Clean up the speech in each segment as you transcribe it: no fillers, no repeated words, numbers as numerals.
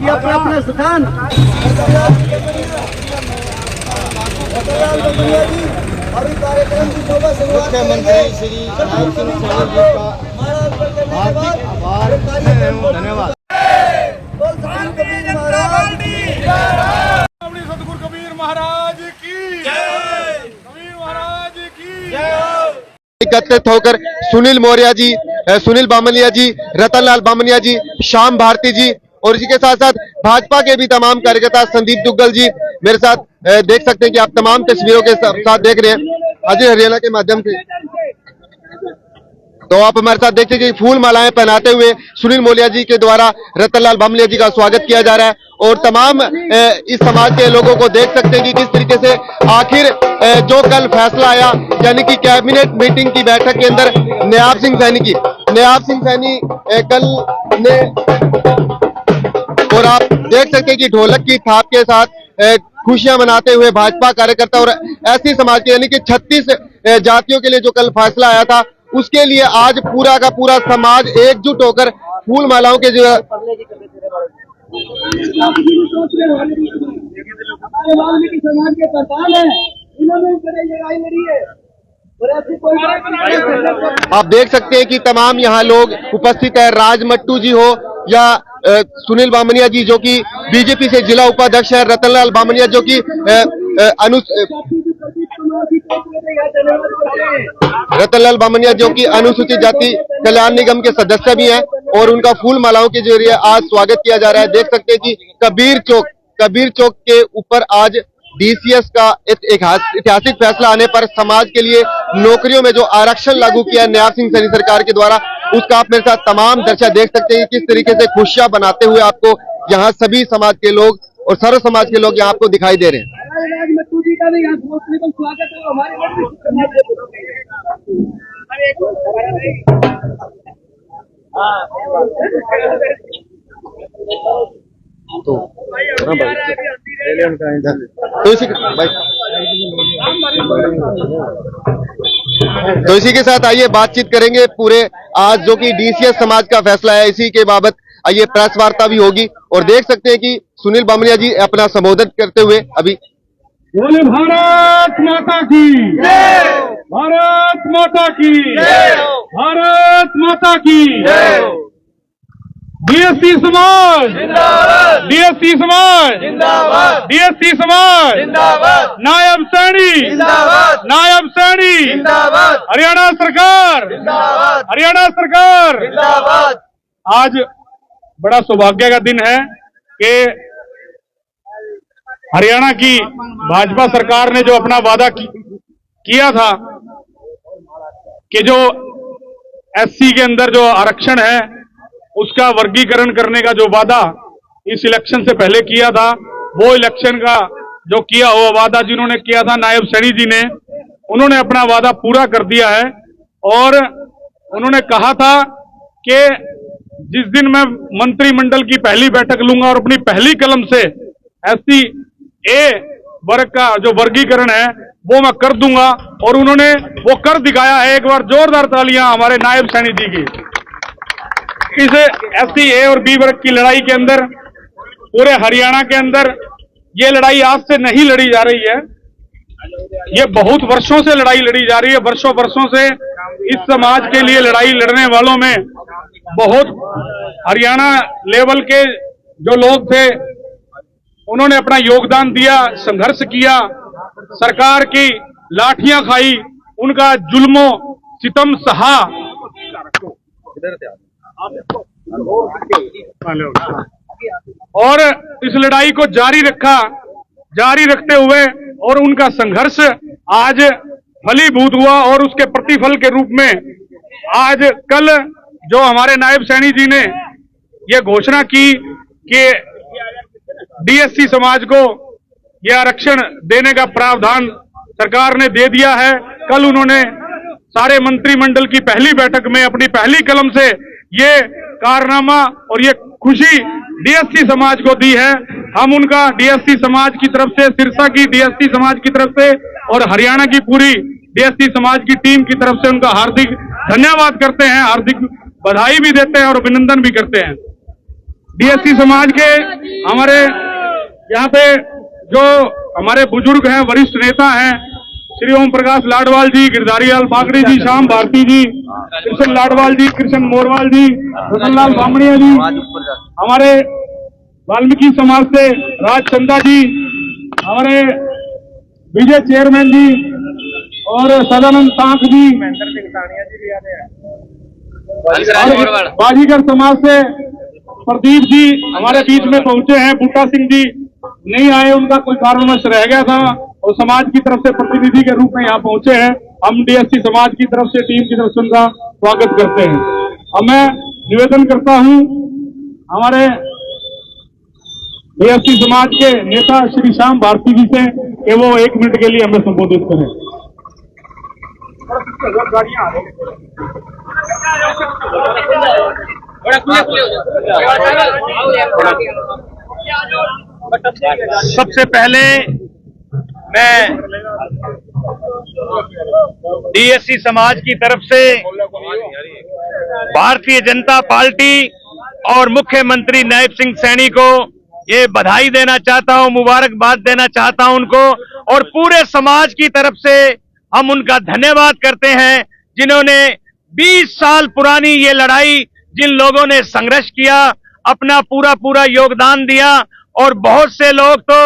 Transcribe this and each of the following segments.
लीजिए अपना अपना स्थान। अभी कार्यक्रम की शोभा शुरुआत मुख्यमंत्री श्री नायब सिंह सैनी जी का हार्दिक आभार एवं धन्यवाद। सतगुरु कबीर महाराज की जय, कबीर महाराज की जय। एकत्रित होकर सुनील मौर्य जी, सुनील बामनिया जी, रतनलाल बामनिया जी, श्याम भारती जी और इसी के साथ साथ भाजपा के भी तमाम कार्यकर्ता, संदीप दुग्गल जी मेरे साथ देख सकते हैं कि आप तमाम तस्वीरों के साथ देख रहे हैं अजय हरियाणा के माध्यम से। तो आप हमारे साथ देखते हैं कि फूल मालाएं पहनाते हुए सुनील मौर्य जी के द्वारा रतनलाल बामनिया जी का स्वागत किया जा रहा है और तमाम इस समाज के लोगों को देख सकते हैं कि किस तरीके से आखिर जो कल फैसला आया, यानी कि कैबिनेट मीटिंग की बैठक के अंदर नायब सिंह सैनी कल ने, और आप देख सकते हैं कि ढोलक की थाप के साथ खुशियां मनाते हुए भाजपा कार्यकर्ता और ऐसी समाज के यानी कि 36 जातियों के लिए जो कल फैसला आया था उसके लिए आज पूरा का पूरा समाज एकजुट होकर फूल मालाओं के जो समाज के प्रधान है, इन्होंने लड़ाई लड़ी है। आप देख सकते हैं कि तमाम यहाँ लोग उपस्थित है। राज मट्टू जी हो या सुनील बामनिया जी जो कि बीजेपी से जिला उपाध्यक्ष है, रतनलाल बामनिया जो कि अनुसूचित जाति कल्याण निगम के सदस्य भी हैं और उनका फूल मालाओं के जरिए आज स्वागत किया जा रहा है। देख सकते हैं कि कबीर चौक के ऊपर आज डीसीएस का ऐतिहासिक फैसला आने पर समाज के लिए नौकरियों में जो आरक्षण लागू किया है नायब सिंह सैनी सरकार के द्वारा, उसका आप मेरे साथ तमाम दर्शक देख सकते हैं किस तरीके से खुशियां बनाते हुए आपको यहाँ सभी समाज के लोग और सर्व समाज के लोग यहाँ आपको दिखाई दे रहे हैं। तो इसी के साथ आइए बातचीत करेंगे पूरे आज जो कि डीसीएस समाज का फैसला है इसी के बाबत आइए प्रेस वार्ता भी होगी और देख सकते हैं कि सुनील बामनिया जी अपना संबोधन करते हुए अभी बोले भारत माता की जय, भारत माता की जय, भारत माता की जय। डीएससी समाज जिंदाबाद, डीएससी समाज जिंदाबाद, डीएससी समाज जिंदाबाद, नायब सैनी जिंदाबाद, नायब सैनी जिंदाबाद, हरियाणा सरकार जिंदाबाद, हरियाणा सरकार जिंदाबाद। आज बड़ा सौभाग्य का दिन है कि हरियाणा की भाजपा सरकार ने जो अपना वादा किया था कि जो एससी के अंदर जो आरक्षण है उसका वर्गीकरण करने का जो वादा इस इलेक्शन से पहले किया था, वो इलेक्शन का जो किया हुआ वादा जिन्होंने किया था नायब सैनी जी ने, उन्होंने अपना वादा पूरा कर दिया है। और उन्होंने कहा था कि जिस दिन मैं मंत्रिमंडल की पहली बैठक लूंगा और अपनी पहली कलम से एससी ए वर्ग का जो वर्गीकरण है वो मैं कर दूंगा, और उन्होंने वो कर दिखाया है। एक बार जोरदार तालियां हमारे नायब सैनी जी की। इस एससी ए और बी वर्ग की लड़ाई के अंदर पूरे हरियाणा के अंदर ये लड़ाई आज से नहीं लड़ी जा रही है, ये बहुत वर्षों से लड़ाई लड़ी जा रही है। वर्षों से इस समाज के लिए लड़ाई लड़ने वालों में बहुत हरियाणा लेवल के जो लोग थे उन्होंने अपना योगदान दिया, संघर्ष किया, सरकार की लाठियां खाई, उनका जुल्मों सितम सहा और इस लड़ाई को जारी रखते हुए और उनका संघर्ष आज फलीभूत हुआ और उसके प्रतिफल के रूप में आज कल जो हमारे नायब सैनी जी ने ये घोषणा की कि डीएससी समाज को यह आरक्षण देने का प्रावधान सरकार ने दे दिया है। कल उन्होंने सारे मंत्रिमंडल की पहली बैठक में अपनी पहली कलम से ये कारनामा और ये खुशी डीएससी समाज को दी है। हम उनका डीएससी समाज की तरफ से, सिरसा की डीएससी समाज की तरफ से और हरियाणा की पूरी डीएससी समाज की टीम की तरफ से उनका हार्दिक धन्यवाद करते हैं, हार्दिक बधाई भी देते हैं और अभिनंदन भी करते हैं। डीएससी समाज के हमारे यहाँ पे जो हमारे बुजुर्ग हैं, वरिष्ठ नेता हैं, श्री ओम प्रकाश लाडवाल जी, गिरधारी लाल बागड़ी जी, श्याम भारती जी, कृष्ण लाडवाल जी, कृष्ण मोरवाल जी, रतनलाल बामणिया जी, हमारे वाल्मीकि समाज से राजचंदा जी, हमारे विजय चेयरमैन जी और सदानंद तांक जी, और बाजीगर समाज से प्रदीप जी हमारे बीच में पहुंचे हैं। बूटा सिंह जी नहीं आए, उनका कोई कारणवश रह गया था और समाज की तरफ से प्रतिनिधि के रूप में यहाँ पहुंचे हैं। हम डीएससी समाज की तरफ से, टीम की तरफ से उनका स्वागत करते हैं। अब मैं निवेदन करता हूं हमारे डीएससी समाज के नेता श्री श्याम भारती जी से कि वो 1 मिनट के लिए हमें संबोधित करें। सबसे पहले मैं डीएससी समाज की तरफ से भारतीय जनता पार्टी और मुख्यमंत्री नायब सिंह सैनी को ये बधाई देना चाहता हूं, मुबारकबाद देना चाहता हूं उनको, और पूरे समाज की तरफ से हम उनका धन्यवाद करते हैं जिन्होंने 20 साल पुरानी ये लड़ाई, जिन लोगों ने संघर्ष किया, अपना पूरा योगदान दिया, और बहुत से लोग तो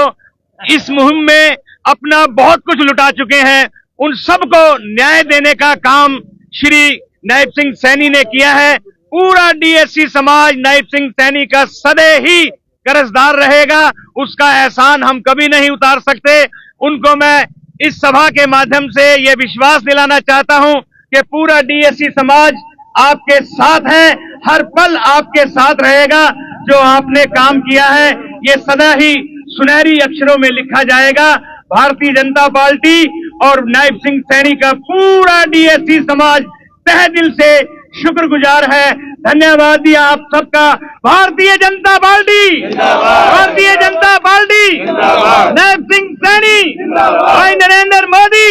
इस मुहिम में अपना बहुत कुछ लुटा चुके हैं। उन सबको न्याय देने का काम श्री नायब सिंह सैनी ने किया है। पूरा डीएससी समाज नायब सिंह सैनी का सदैव ही कर्जदार रहेगा, उसका एहसान हम कभी नहीं उतार सकते। उनको मैं इस सभा के माध्यम से ये विश्वास दिलाना चाहता हूं कि पूरा डीएससी समाज आपके साथ है, हर पल आपके साथ रहेगा। जो आपने काम किया है ये सदा ही सुनहरी अक्षरों में लिखा जाएगा। भारतीय जनता पार्टी और नायब सिंह सैनी का पूरा डीएससी समाज तहे दिल से शुक्रगुजार है। धन्यवाद दिया आप सबका। भारतीय जनता पार्टी, भारतीय जनता पार्टी, नायब सिंह सैनी, भाई नरेंद्र मोदी,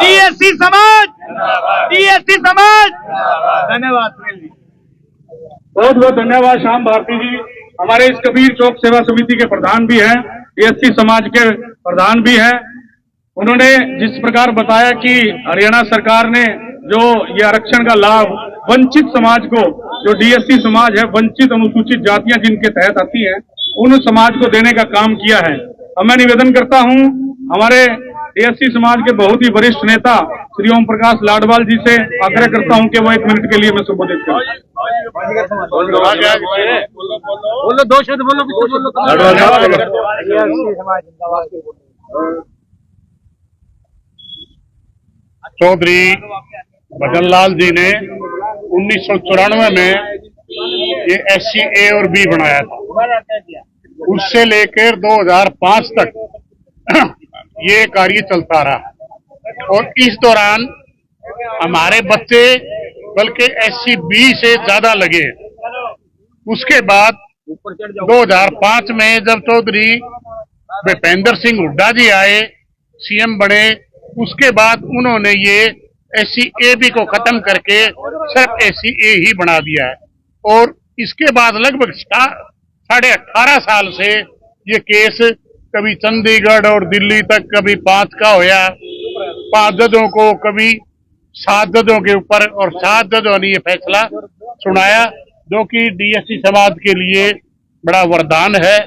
डीएससी समाज, डीएससी समाज। धन्यवाद। बहुत बहुत धन्यवाद श्याम भारती जी। हमारे इस कबीर चौक सेवा समिति के प्रधान भी हैं, डीएससी समाज के प्रधान भी हैं। उन्होंने जिस प्रकार बताया कि हरियाणा सरकार ने जो ये आरक्षण का लाभ वंचित समाज को, जो डीएससी समाज है, वंचित अनुसूचित जातियां जिनके तहत आती हैं, उन समाज को देने का काम किया है। अब मैं निवेदन करता हूं हमारे डीएससी समाज के बहुत ही वरिष्ठ नेता श्री ओम प्रकाश लाडवाल जी से आग्रह करता हूं कि वो 1 मिनट के लिए मैं संबोधित करूं। बोलो, 2 शब्द बोलो। चौधरी भजनलाल जी ने 1994 में ये SC A और B बनाया था। उससे लेकर 2005 तक ये कार्य चलता रहा, और इस दौरान हमारे बच्चे बल्कि SC B से ज्यादा लगे। उसके बाद 2005 में जब चौधरी भूपेंद्र सिंह हुड्डा जी आए, CM बने, उसके बाद उन्होंने ये SC AB को खत्म करके सिर्फ SC A ही बना दिया है। और इसके बाद लगभग 18.5 साल से ये केस कभी चंडीगढ़ और दिल्ली तक, कभी 5 का होया, 5 जजों को, कभी 7 जजों के ऊपर, और 7 जजों ने ये फैसला सुनाया, जो कि डीएससी समाज के लिए बड़ा वरदान है।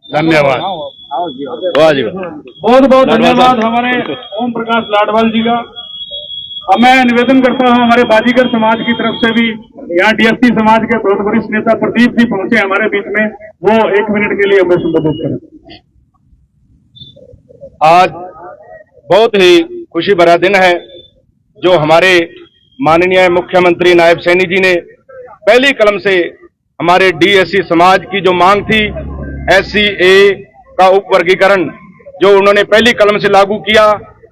धन्यवाद। बहुत बहुत धन्यवाद हमारे ओम प्रकाश लाडवाल जी का। अब मैं निवेदन करता हूं हमारे बाजीगर समाज की तरफ से भी, यहाँ डीएससी समाज के बहुत वरिष्ठ नेता प्रदीप जी पहुंचे हमारे बीच में, वो 1 मिनट के लिए हमें संबोधित करें। आज बहुत ही खुशी भरा दिन है जो हमारे माननीय मुख्यमंत्री नायब सैनी जी ने पहली कलम से हमारे डीएससी समाज की जो मांग थी, SC A का उपवर्गीकरण, जो उन्होंने पहली कलम से लागू किया।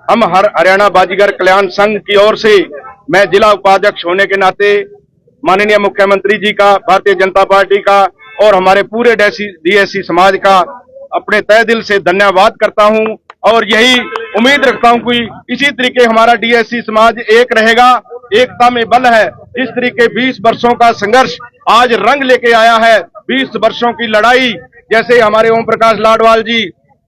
हम हरियाणा बाजीगर कल्याण संघ की ओर से, मैं जिला उपाध्यक्ष होने के नाते माननीय मुख्यमंत्री जी का, भारतीय जनता पार्टी का और हमारे पूरे डीएससी समाज का अपने तहे दिल से धन्यवाद करता हूं, और यही उम्मीद रखता हूं कि इसी तरीके हमारा डीएससी समाज एक रहेगा, एकता में बल है। जिस तरीके 20 वर्षों का संघर्ष आज रंग लेके आया है। 20 वर्षों की लड़ाई, जैसे हमारे ओम प्रकाश लाडवाल जी,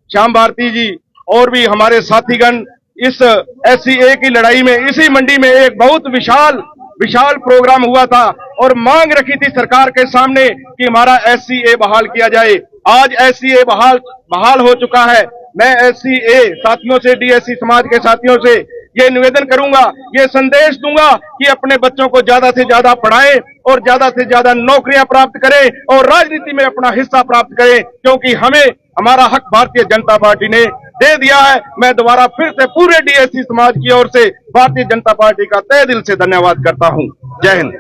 श्याम भारती जी और भी हमारे साथीगण इस SCA की लड़ाई में, इसी मंडी में एक बहुत विशाल प्रोग्राम हुआ था और मांग रखी थी सरकार के सामने कि हमारा SCA बहाल किया जाए। आज SCA बहाल हो चुका है। मैं SCA साथियों से, DSC समाज के साथियों से ये निवेदन करूंगा, ये संदेश दूंगा कि अपने बच्चों को ज्यादा से ज्यादा पढ़ाएं और ज्यादा से ज्यादा नौकरियां प्राप्त करें और राजनीति में अपना हिस्सा प्राप्त करें, क्योंकि हमें हमारा हक भारतीय जनता पार्टी ने दे दिया है। मैं दोबारा फिर से पूरे DSC समाज की ओर से भारतीय जनता पार्टी का तहे दिल से धन्यवाद करता हूं। जय हिंद।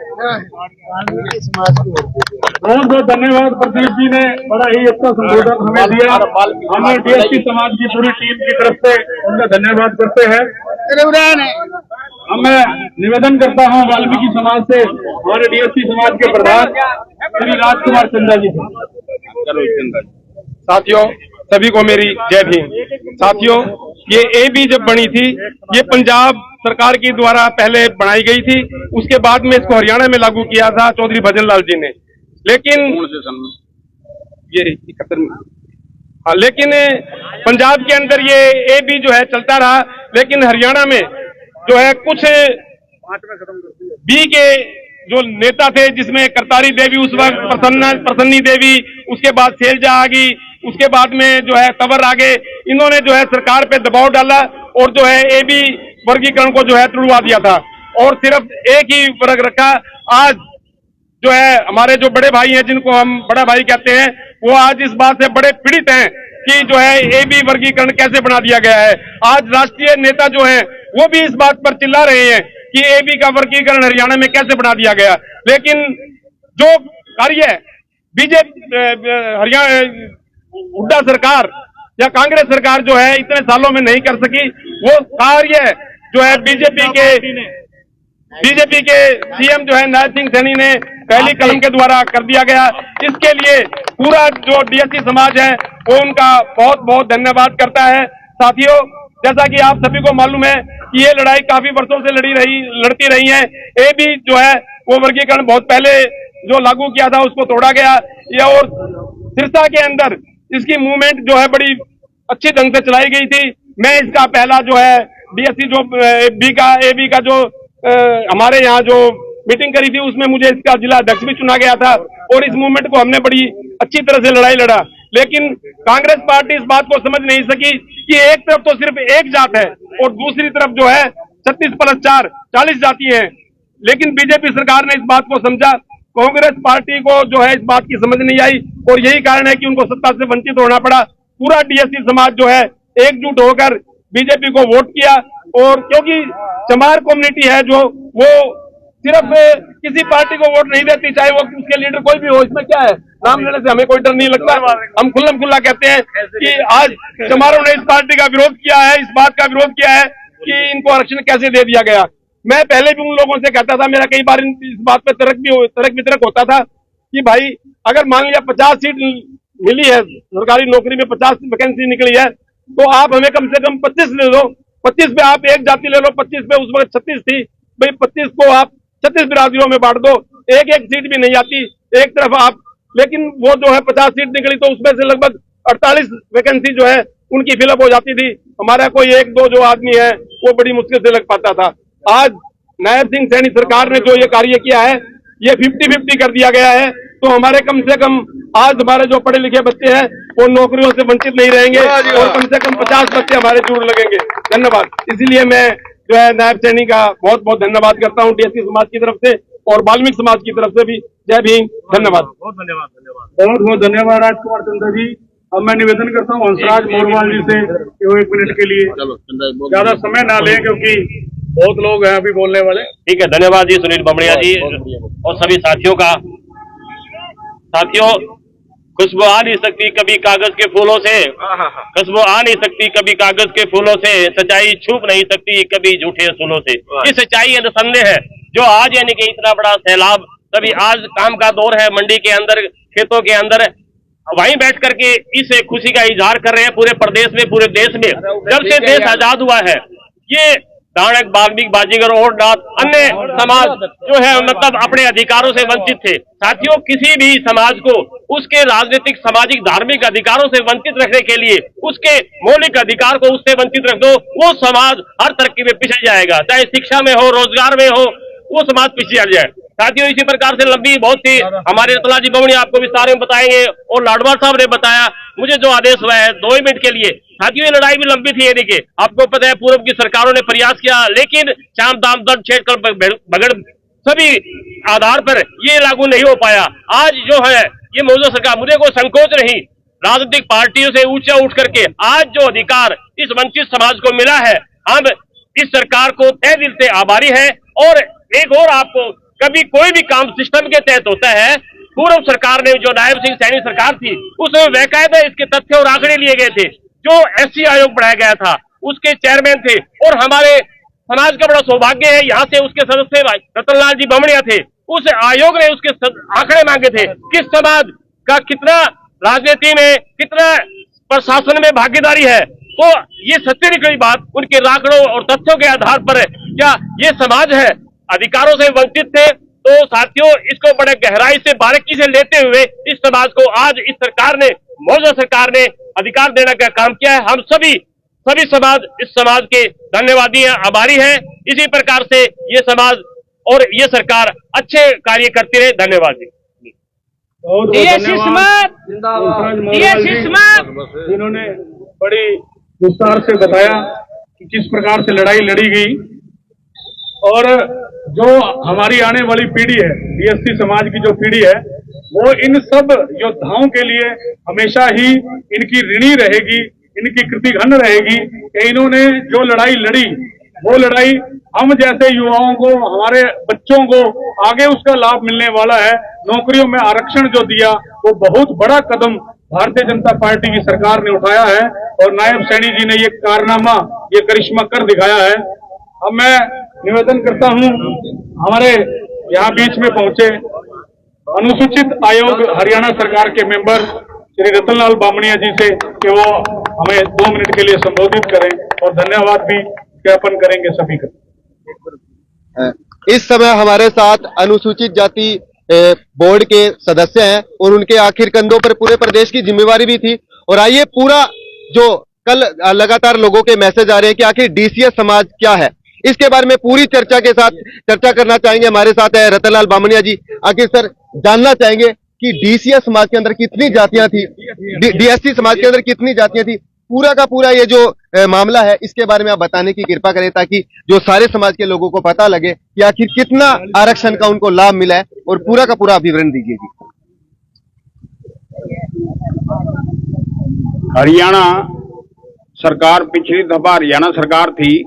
बहुत बहुत धन्यवाद प्रदीप जी ने, बड़ा ही अच्छा संबोधन हमें दिया। हमें DSC समाज की पूरी टीम की तरफ से उनका धन्यवाद करते हैं। मैं निवेदन करता हूं वाल्मीकि समाज से हमारे DSC समाज के प्रधान श्री राजकुमार चंदा जी से। साथियों, सभी को मेरी जय भीम। साथियों, ये AB जब बनी थी, ये पंजाब सरकार के द्वारा पहले बनाई गई थी, उसके बाद में इसको हरियाणा में लागू किया था चौधरी भजन लाल जी ने। लेकिन ये 71 हाँ, लेकिन पंजाब के अंदर ये AB जो है चलता रहा, लेकिन हरियाणा में जो है कुछ B के जो नेता थे, जिसमें करतारी देवी उस वक्त, प्रसन्नी देवी, उसके बाद शैलजा आ गई, उसके बाद में जो है तंवर आ गए। इन्होंने जो है सरकार पे दबाव डाला और जो है AB वर्गीकरण को जो है तुड़वा दिया था और सिर्फ एक ही वर्ग रखा। आज जो है हमारे जो बड़े भाई हैं, जिनको हम बड़ा भाई कहते हैं, वो आज इस बात से बड़े पीड़ित हैं कि जो है AB वर्गीकरण कैसे बना दिया गया है। आज राष्ट्रीय नेता जो हैं वो भी इस बात पर चिल्ला रहे हैं कि AB का वर्गीकरण हरियाणा में कैसे बना दिया गया। लेकिन जो कार्य बीजेपी हरियाणा हुड्डा सरकार या कांग्रेस सरकार जो है इतने सालों में नहीं कर सकी, वो कार्य जो है बीजेपी के CM जो है नायब सिंह सैनी ने पहली कलम के द्वारा कर दिया गया। इसके लिए पूरा जो DSC समाज है वो उनका बहुत बहुत धन्यवाद करता है। साथियों, जैसा कि आप सभी को मालूम है कि ये लड़ाई काफी वर्षों से लड़ती रही है। AB जो है वो वर्गीकरण बहुत पहले जो लागू किया था उसको तोड़ा गया, या और सिरसा के अंदर इसकी मूवमेंट जो है बड़ी अच्छी ढंग से चलाई गई थी। मैं इसका पहला जो है DSC जो AB का जो हमारे यहाँ जो मीटिंग करी थी उसमें मुझे इसका जिला अध्यक्ष भी चुना गया था और इस मूवमेंट को हमने बड़ी अच्छी तरह से लड़ाई लड़ा। लेकिन कांग्रेस पार्टी इस बात को समझ नहीं सकी कि एक तरफ तो सिर्फ एक जात है और दूसरी तरफ जो है 36+4 40 जाति हैं। लेकिन बीजेपी सरकार ने इस बात को समझा, कांग्रेस पार्टी को जो है इस बात की समझ नहीं आई और यही कारण है कि उनको सत्ता से वंचित होना पड़ा। पूरा DSC समाज जो है एकजुट होकर बीजेपी को वोट किया और क्योंकि चमार कम्युनिटी है जो वो सिर्फ किसी पार्टी को वोट नहीं देती, चाहे वो उसके लीडर कोई भी हो। इसमें क्या है, नाम लेने से हमें कोई डर नहीं लगता। हम खुल्लम खुल्ला कहते हैं कि आज चमारों ने इस पार्टी का विरोध किया है, इस बात का विरोध किया है कि इनको आरक्षण कैसे दे दिया गया। मैं पहले भी उन लोगों से कहता था, मेरा कई बार इस बात पे तर्क वितर्क होता था कि भाई अगर मान लिया 50 सीट मिली है, सरकारी नौकरी में 50 वैकेंसी निकली है, तो आप हमें कम से कम 25 ले लो। 25 पे आप एक जाति ले लो, 25 पे उस वक्त 36 थी, भाई 25 को आप 36 बिरादरियों में बांट दो, एक सीट भी नहीं आती एक तरफ आप। लेकिन वो जो है 50 सीट निकली तो उसमें से लगभग 48 वैकेंसी जो है उनकी फिलअप हो जाती थी। हमारा कोई एक दो जो आदमी है वो बड़ी मुश्किल से लग पाता था। आज नायब सिंह सैनी सरकार ने जो ये कार्य किया है, ये 50-50 कर दिया गया है, तो हमारे कम से कम आज हमारे जो पढ़े लिखे बच्चे हैं वो नौकरियों से वंचित नहीं रहेंगे और कम से कम 50 बच्चे हमारे जुड़ लगेंगे। धन्यवाद। इसीलिए मैं जो है नायब सैनी का बहुत बहुत धन्यवाद करता हूँ DSC समाज की तरफ से और वाल्मीकि समाज की तरफ से भी। जय भीम। धन्यवाद। बहुत बहुत धन्यवाद राजकुमार चंदा जी। अब मैं निवेदन करता हूँ हंसराज मोरवाल जी से कि वो 1 मिनट के लिए, ज्यादा समय ना लें क्योंकि बहुत लोग हैं अभी बोलने वाले। ठीक है, धन्यवाद जी सुनील बमड़िया जी और सभी साथियों का। साथियों, खुशबू आ नहीं सकती कभी कागज के फूलों से, खुशबू आ नहीं सकती कभी कागज के फूलों से, सच्चाई छुप नहीं सकती कभी झूठे असूलों से। ये सच्चाई है, संदेह है जो आज यानी कि इतना बड़ा सैलाब, तभी आज काम का दौर है, मंडी के अंदर, खेतों के अंदर, वहीं बैठ करके इस खुशी का इजहार कर रहे हैं पूरे प्रदेश में, पूरे देश में। जब से देश आजाद हुआ है, ये डाणक, वाल्मीकि, बाजीगर और नाथ अन्य समाज जो है मतलब अपने अधिकारों से वंचित थे। साथियों, किसी भी समाज को उसके राजनीतिक, सामाजिक, धार्मिक अधिकारों से वंचित रखने के लिए उसके मौलिक अधिकार को उससे वंचित रख दो, वो समाज हर तरक्की में पिछड़ जाएगा। चाहे शिक्षा में हो, रोजगार में हो, वो समाज पिछड़ जाए। साथियों, इसी प्रकार से लंबी बहुत सी हमारे रतनलाल जी बमणी आपको विस्तार में बताएंगे और लाडवाल साहब ने बताया। मुझे जो आदेश हुआ है 2 मिनट के लिए, साथियों ये लड़ाई भी लंबी थी। यानी कि आपको पता है पूर्व की सरकारों ने प्रयास किया, लेकिन चाम दाम दंड छेड़कर भगड़ सभी आधार पर ये लागू नहीं हो पाया। आज जो है ये मौजूदा सरकार, मुझे कोई संकोच नहीं, राजनीतिक पार्टियों से ऊंचा उठ करके आज जो अधिकार इस वंचित समाज को मिला है, हम इस सरकार को तहे दिल से आभारी है। और एक और आपको, कभी कोई भी काम सिस्टम के तहत होता है। पूर्व सरकार ने, जो नायब सिंह सैनी सरकार थी, उसमें बेकायदा इसके तथ्य और आंकड़े लिए गए थे। जो एससी आयोग बनाया गया था उसके चेयरमैन थे, और हमारे समाज का बड़ा सौभाग्य है यहाँ से उसके सदस्य रतनलाल जी बमणिया थे। उस आयोग ने उसके आंकड़े मांगे थे, किस समाज का कितना राजनीति में, कितना प्रशासन में भागीदारी है। तो ये सत्य निकली बात उनके आंकड़ों और तथ्यों के आधार पर है। क्या ये समाज है अधिकारों से वंचित थे? तो साथियों, इसको बड़े गहराई से, बारीकी से लेते हुए इस समाज को आज इस सरकार ने, मौजूदा सरकार ने अधिकार देने का काम किया है। हम सभी समाज इस समाज के धन्यवादी हैं, आभारी हैं। इसी प्रकार से ये समाज और ये सरकार अच्छे कार्य करती रहे। धन्यवाद जी। जिन्होंने बड़ी विस्तार से बताया कि किस प्रकार से लड़ाई लड़ी गई, और जो हमारी आने वाली पीढ़ी है, डीएससी समाज की जो पीढ़ी है, वो इन सब योद्धाओं के लिए हमेशा ही इनकी ऋणी रहेगी, इनकी कृतिघन रहेगी कि इन्होंने जो लड़ाई लड़ी, वो लड़ाई हम जैसे युवाओं को, हमारे बच्चों को आगे उसका लाभ मिलने वाला है। नौकरियों में आरक्षण जो दिया, वो बहुत बड़ा कदम भारतीय जनता पार्टी की सरकार ने उठाया है, और नायब सैनी जी ने ये कारनामा, ये करिश्मा कर दिखाया है। अब मैं निवेदन करता हूं हमारे यहाँ बीच में पहुंचे अनुसूचित आयोग हरियाणा सरकार के मेंबर श्री रतनलाल बामणिया जी से कि वो हमें 2 मिनट के लिए संबोधित करें, और धन्यवाद भी ज्ञापन करेंगे सभी का। इस समय हमारे साथ अनुसूचित जाति बोर्ड के सदस्य हैं, और उनके आखिर कंधों पर पूरे प्रदेश की जिम्मेवारी भी थी। और आइए पूरा जो कल लगातार लोगों के मैसेज आ रहे हैं कि आखिर डीसीएस समाज क्या है, इसके बारे में पूरी चर्चा के साथ चर्चा करना चाहेंगे। हमारे साथ है रतनलाल बामणिया जी। आखिर सर जानना चाहेंगे कि डीसीएस समाज के अंदर कितनी जातियां थी, डीएससी समाज के अंदर कितनी जातियां थी, पूरा का पूरा ये जो मामला है, इसके बारे में आप बताने की कृपा करें, ताकि जो सारे समाज के लोगों को पता लगे कि आखिर कितना आरक्षण का उनको लाभ मिला है, और पूरा का पूरा विवरण दीजिए जी। हरियाणा सरकार, पिछली दफा हरियाणा सरकार थी,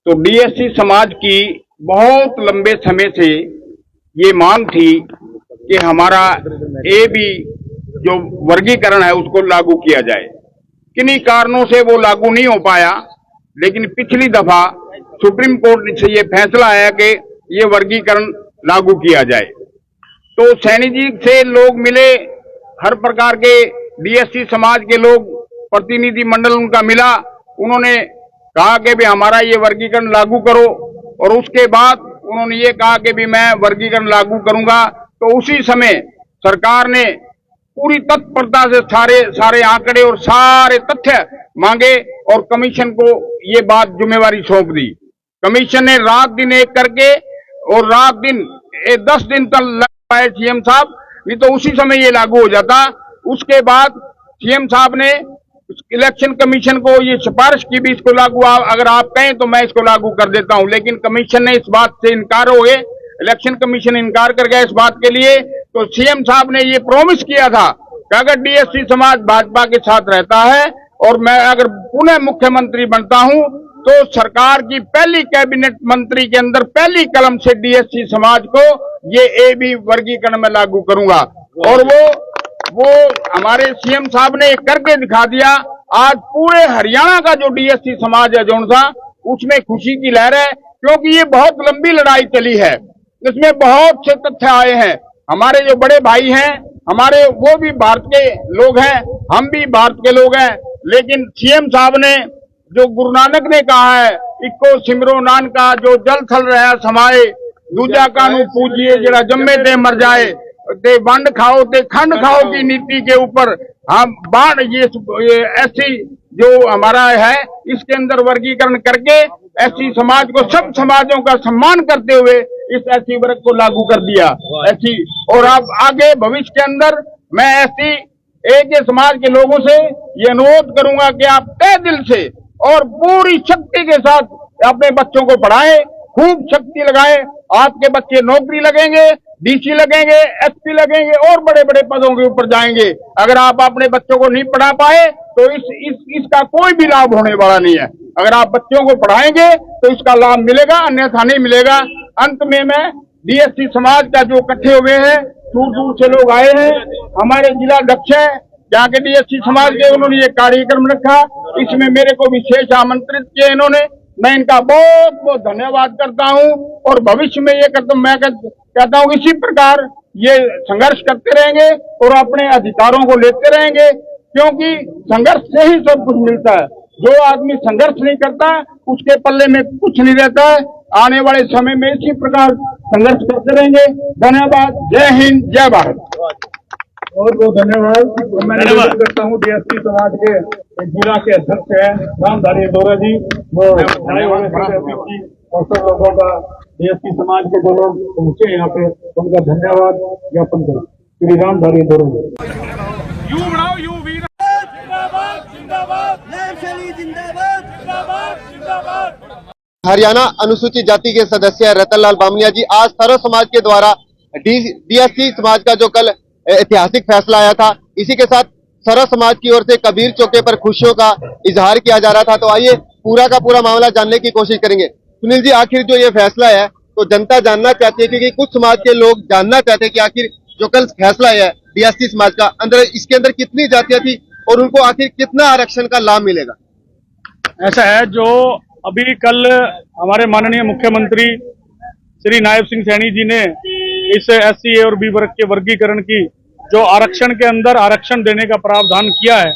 तो डीएससी समाज की बहुत लंबे समय से ये मांग थी कि हमारा एबी जो वर्गीकरण है उसको लागू किया जाए। किन्हीं कारणों से वो लागू नहीं हो पाया, लेकिन पिछली दफा सुप्रीम कोर्ट से ये फैसला आया कि ये वर्गीकरण लागू किया जाए। तो सैनी जी से लोग मिले, हर प्रकार के डीएससी समाज के लोग, प्रतिनिधि मंडल उनका मिला, उन्होंने कहा कि भी हमारा ये वर्गीकरण लागू करो, और उसके बाद उन्होंने ये कहा कि भी मैं वर्गीकरण लागू करूंगा। तो उसी समय सरकार ने पूरी तत्परता से सारे आंकड़े और सारे तथ्य मांगे, और कमीशन को ये बात जिम्मेवारी सौंप दी। कमीशन ने रात दिन एक करके, और रात दिन 10 दिन तक लग पाए सीएम साहब, नहीं तो उसी समय ये लागू हो जाता। उसके बाद सीएम साहब ने इलेक्शन कमीशन को ये सिफारिश की भी, इसको लागू अगर आप कहें तो मैं इसको लागू कर देता हूं, लेकिन कमीशन ने इस बात से इनकार हो गए, इलेक्शन कमीशन इनकार कर गया इस बात के लिए। तो सीएम साहब ने ये प्रॉमिस किया था कि अगर डीएससी समाज भाजपा के साथ रहता है और मैं अगर पुनः मुख्यमंत्री बनता हूं, तो सरकार की पहली कैबिनेट मंत्री के अंदर पहली कलम से डीएससी समाज को ये एबी वर्गीकरण में लागू करूंगा। और वो हमारे सीएम साहब ने करके दिखा दिया। आज पूरे हरियाणा का जो डीएससी समाज है जौन सा, उसमें खुशी की लहर है, क्योंकि ये बहुत लंबी लड़ाई चली है, इसमें बहुत से तथ्य आए हैं। हमारे जो बड़े भाई हैं, हमारे वो भी भारत के लोग हैं, हम भी भारत के लोग हैं, लेकिन सीएम साहब ने जो गुरु नानक ने कहा है इको सिमरो नानका जो जल थल रहा समाए, दूजा कानू पूजिए जरा जम्मे ते मर जाए, ते वंड खाओ ते खंड खाओ की नीति के ऊपर हम बाढ़ ये ऐसी जो हमारा है इसके अंदर वर्गीकरण करके एससी समाज को सब समाजों का सम्मान करते हुए इस एससी वर्ग को लागू कर दिया एससी। और अब आगे भविष्य के अंदर मैं एससी एक समाज के लोगों से ये अनुरोध करूंगा कि आप तय दिल से और पूरी शक्ति के साथ अपने बच्चों को पढ़ाएं, खूब शक्ति लगाएं। आपके बच्चे नौकरी लगेंगे, डीसी लगेंगे, एसपी लगेंगे और बड़े बड़े पदों के ऊपर जाएंगे। अगर आप अपने बच्चों को नहीं पढ़ा पाए तो इसका कोई भी लाभ होने वाला नहीं है। अगर आप बच्चों को पढ़ाएंगे तो इसका लाभ मिलेगा, अन्यथा नहीं मिलेगा। अंत में मैं डीएससी समाज का जो इकट्ठे हुए हैं, दूर दूर से लोग आए हैं, हमारे जिला अध्यक्ष है जहाँ के डीएससी समाज के, उन्होंने ये कार्यक्रम रखा, इसमें मेरे को विशेष आमंत्रित किया इन्होंने, मैं इनका बहुत बहुत धन्यवाद करता हूँ। और भविष्य में ये मैं कहता हूँ इसी प्रकार ये संघर्ष करते रहेंगे और अपने अधिकारों को लेते रहेंगे, क्योंकि संघर्ष से ही सब कुछ मिलता है। जो आदमी संघर्ष नहीं करता उसके पल्ले में कुछ नहीं रहता है। आने वाले समय में इसी प्रकार संघर्ष करते रहेंगे। धन्यवाद। जय हिंद, जय भारत। बहुत बहुत धन्यवाद। मैं निवेदन करता हूँ डीएससी समाज के जिला के अध्यक्ष है रामधारी इंदौरा जी, वो और सब लोगों का डीएससी समाज के जो लोग पहुंचे यहाँ पे उनका धन्यवाद ज्ञापन करें। श्री रामधारी इंदौरा जी। यू बनाओ यू वीर हरियाणा अनुसूचित जाति के सदस्य रतन लाल बामनिया जी, आज सर्व समाज के द्वारा डीएससी समाज का जो कल ऐतिहासिक फैसला आया था, इसी के साथ सर्व समाज की ओर से कबीर चौके पर खुशियों का इजहार किया जा रहा था। तो आइए पूरा का पूरा मामला जानने की कोशिश करेंगे। सुनील जी, आखिर जो ये फैसला है तो जनता जानना चाहती है, क्योंकि कुछ समाज के लोग जानना चाहते हैं कि आखिर जो कल फैसला है डीएससी समाज का, इसके अंदर कितनी जातियां थी और उनको आखिर कितना आरक्षण का लाभ मिलेगा। ऐसा है, जो अभी कल हमारे माननीय मुख्यमंत्री श्री नायब सिंह सैनी जी ने इस एससी और बी वर्ग के वर्गीकरण की जो आरक्षण के अंदर आरक्षण देने का प्रावधान किया है,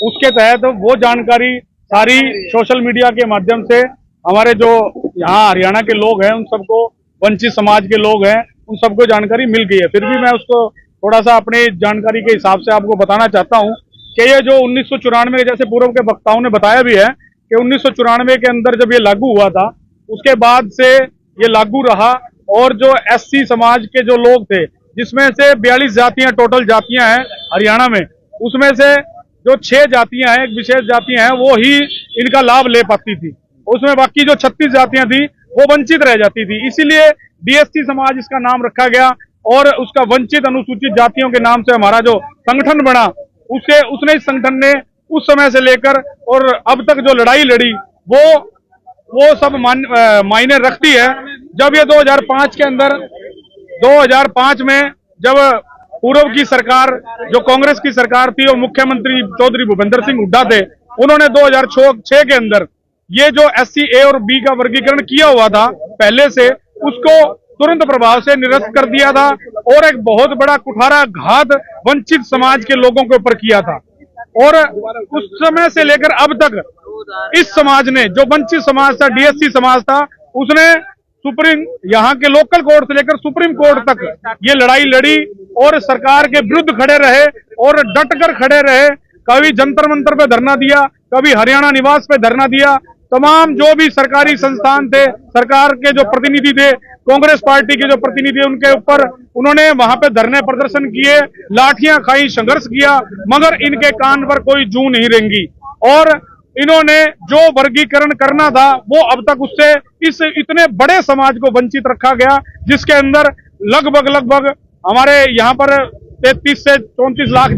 उसके तहत वो जानकारी सारी सोशल मीडिया के माध्यम से हमारे जो यहाँ हरियाणा के लोग हैं, उन सबको, वंचित समाज के लोग हैं, उन सबको जानकारी मिल गई है। फिर भी मैं उसको थोड़ा सा अपनी जानकारी के हिसाब से आपको बताना चाहता हूँ कि ये जो 1994 जैसे पूर्व के वक्ताओं ने बताया भी है कि 1994 के अंदर जब ये लागू हुआ था, उसके बाद से ये लागू रहा। और जो एससी समाज के जो लोग थे, जिसमें से 42 जातियां टोटल जातियां हैं हरियाणा में, उसमें से जो 6 जातियां हैं, एक विशेष जातियां हैं, वो ही इनका लाभ ले पाती थी। उसमें बाकी जो 36 जातियां थी वो वंचित रह जाती थी। इसीलिए डीएससी समाज इसका नाम रखा गया और उसका वंचित अनुसूचित जातियों के नाम से हमारा जो संगठन बना, उसने इस संगठन ने उस समय से लेकर और अब तक जो लड़ाई लड़ी वो सब मायने रखती है। जब ये 2005 के अंदर 2005 में जब पूर्व की सरकार, जो कांग्रेस की सरकार थी और मुख्यमंत्री चौधरी भूपेंद्र सिंह हुड्डा थे, उन्होंने 2006 के अंदर ये जो एससी ए और बी का वर्गीकरण किया हुआ था पहले से, उसको तुरंत प्रभाव से निरस्त कर दिया था और एक बहुत बड़ा कुठारा घात वंचित समाज के लोगों के ऊपर किया था। और उस समय से लेकर अब तक इस समाज ने, जो वंचित समाज था, डीएससी समाज था, उसने यहाँ के लोकल कोर्ट से लेकर सुप्रीम कोर्ट तक ये लड़ाई लड़ी और सरकार के विरुद्ध खड़े रहे और डट कर खड़े रहे। कभी जंतर मंतर पे धरना दिया, कभी हरियाणा निवास पे धरना दिया। तमाम जो भी सरकारी संस्थान थे, सरकार के जो प्रतिनिधि थे, कांग्रेस पार्टी के जो प्रतिनिधि, उनके ऊपर उन्होंने वहां पे धरने प्रदर्शन किए, लाठियां खाई, संघर्ष किया, मगर इनके कान पर कोई जू नहीं रेंगी। और इन्होंने जो वर्गीकरण करना था वो अब तक उससे इस इतने बड़े समाज को वंचित रखा गया, जिसके अंदर लगभग हमारे यहाँ पर 33 से 34 लाख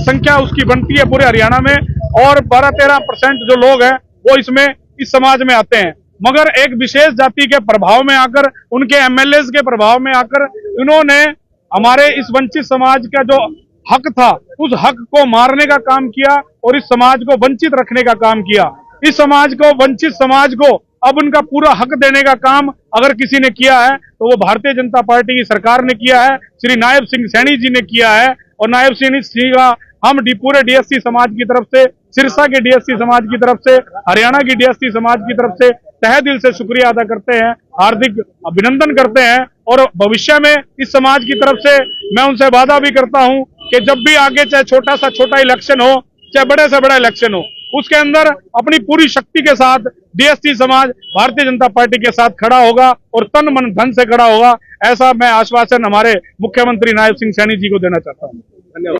संख्या उसकी बनती है पूरे हरियाणा में, और 12-13% जो लोग हैं वो इसमें इस समाज में आते हैं। मगर एक विशेष जाति के प्रभाव में आकर, उनके एमएलए के प्रभाव में आकर, इन्होंने हमारे इस वंचित समाज का जो हक था, उस हक को मारने का काम किया और इस समाज को वंचित रखने का काम किया। इस समाज को, वंचित समाज को अब उनका पूरा हक देने का काम अगर किसी ने किया है तो वो भारतीय जनता पार्टी की सरकार ने किया है, श्री नायब सिंह सैनी जी ने किया है। और नायब सिंह का हम पूरे डीएससी समाज की तरफ से, सिरसा के डीएससी समाज की तरफ से, हरियाणा की डीएससी समाज की तरफ से तहे दिल से शुक्रिया अदा करते हैं, हार्दिक अभिनंदन करते हैं। और भविष्य में इस समाज की तरफ से मैं उनसे वादा भी करता हूं कि जब भी आगे चाहे छोटा सा छोटा इलेक्शन हो, चाहे बड़े से बड़ा इलेक्शन हो, उसके अंदर अपनी पूरी शक्ति के साथ डीएससी समाज भारतीय जनता पार्टी के साथ खड़ा होगा और तन मन धन से खड़ा होगा। ऐसा मैं आश्वासन हमारे मुख्यमंत्री नायब सिंह सैनी जी को देना चाहता हूं। धन्यवाद।